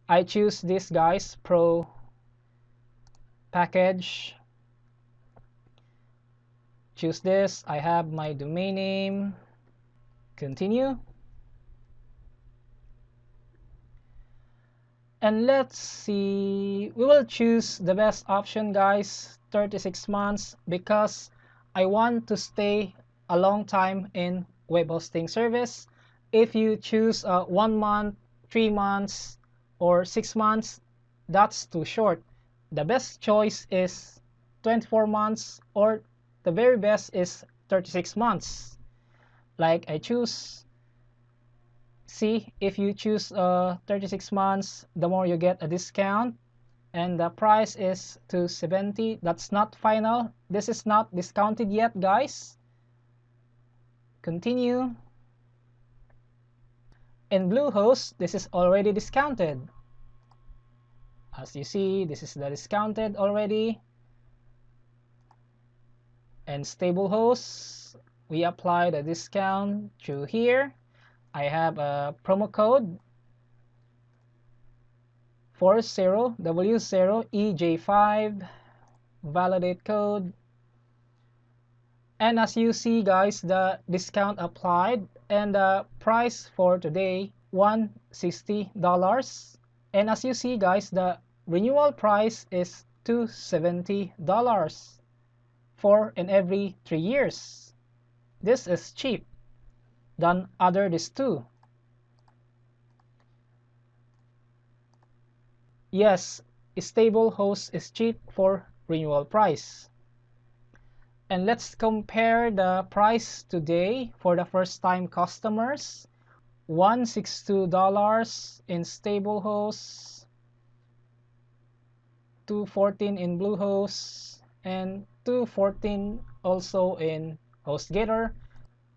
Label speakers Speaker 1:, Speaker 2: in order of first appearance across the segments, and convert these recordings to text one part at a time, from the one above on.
Speaker 1: I choose this guys, Pro package. Choose this. I have my domain name. Continue. And let's see, we will choose the best option guys, 36 months, because I want to stay a long time in web hosting service. If you choose 1 month, 3 months, or 6 months, that's too short. The best choice is 24 months, or the very best is 36 months. Like I choose, see, if you choose 36 months, the more you get a discount, and the price is $270. That's not final. This is not discounted yet, guys. Continue. In BlueHost, this is already discounted. As you see, this is the discounted already. And StableHost, we apply the discount through here. I have a promo code 40W0EJ5, validate code. And as you see guys, the discount applied, and the price for today $160. And as you see guys, the renewal price is $270 for and every 3 years. This is cheap than other these two. Yes, StableHost is cheap for renewal price. And let's compare the price today for the first time customers. $162 in StableHost, $214 in BlueHost, and $214 also in Hostgator.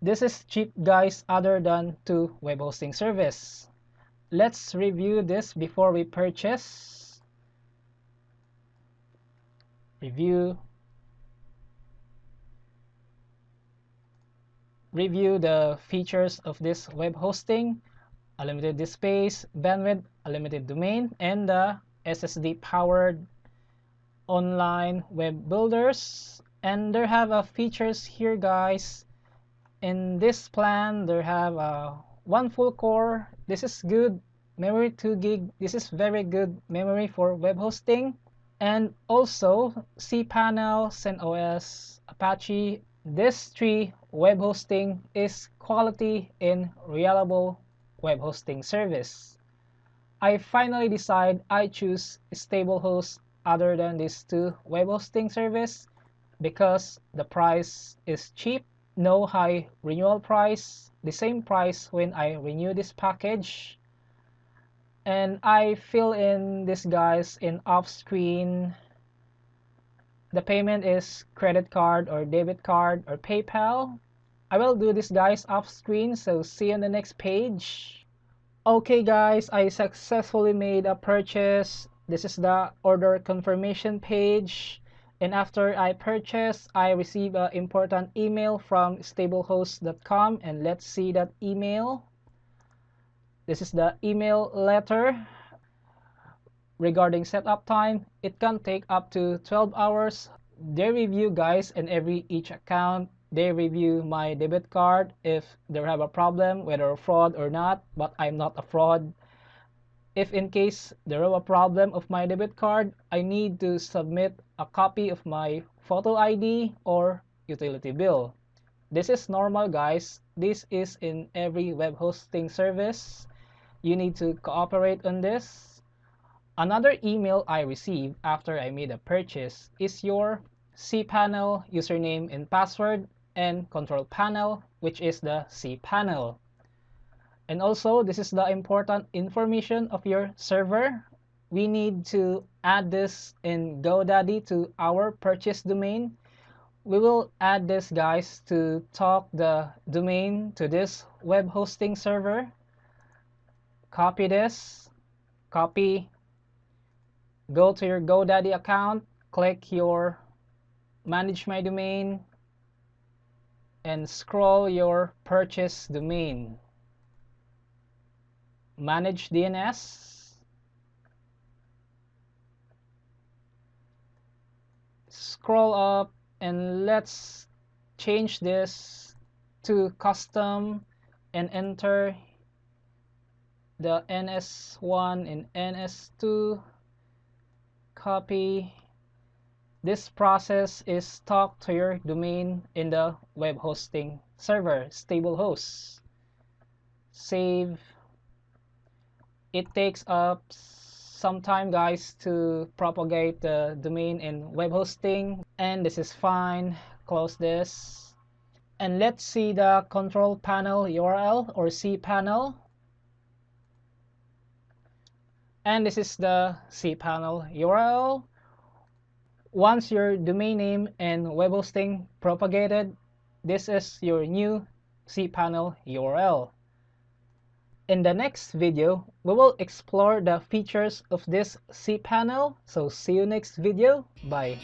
Speaker 1: This is cheap guys, other than two web hosting service. Let's review this before we purchase. Review the features of this web hosting: unlimited disk space, bandwidth, unlimited domain, and the SSD powered online web builders. And there have features here guys. In this plan, there have one full core. This is good. Memory 2 gig. This is very good memory for web hosting. And also Cpanel, CentOS, Apache. This 3 web hosting is quality in reliable web hosting service. I finally decide I choose StableHost other than these 2 web hosting service because the price is cheap. No high renewal price, the same price when I renew this package. And I fill in this guys in off screen. The payment is credit card or debit card or PayPal. I will do this guys off screen, so see you on the next page. Okay guys, I successfully made a purchase. This is the order confirmation page. And after I purchase, I receive an important email from StableHost.com, and let's see that email. This is the email letter regarding setup time. It can take up to 12 hours. They review guys and each account. They review my debit card if they have a problem, whether a fraud or not, but I'm not a fraud. If in case there is a problem of my debit card, I need to submit a copy of my photo ID or utility bill. This is normal guys. This is in every web hosting service. You need to cooperate on this. Another email I received after I made a purchase is your Cpanel username and password and control panel, which is the Cpanel. And also, this is the important information of your server. We need to add this in GoDaddy to our purchase domain. We will add this guys to talk the domain to this web hosting server. Copy this, copy, go to your GoDaddy account, click your manage my domain, and scroll your purchase domain. Manage DNS, scroll up and let's change this to custom and enter the NS1 and NS2. Copy. This process is talk to your domain in the web hosting server, StableHost. Save. It takes up some time, guys, to propagate the domain in web hosting, and this is fine. Close this. And let's see the control panel URL or cpanel. And this is the cpanel URL. Once your domain name and web hosting propagated, this is your new cpanel URL. In the next video, we will explore the features of this cpanel. So see you next video. Bye.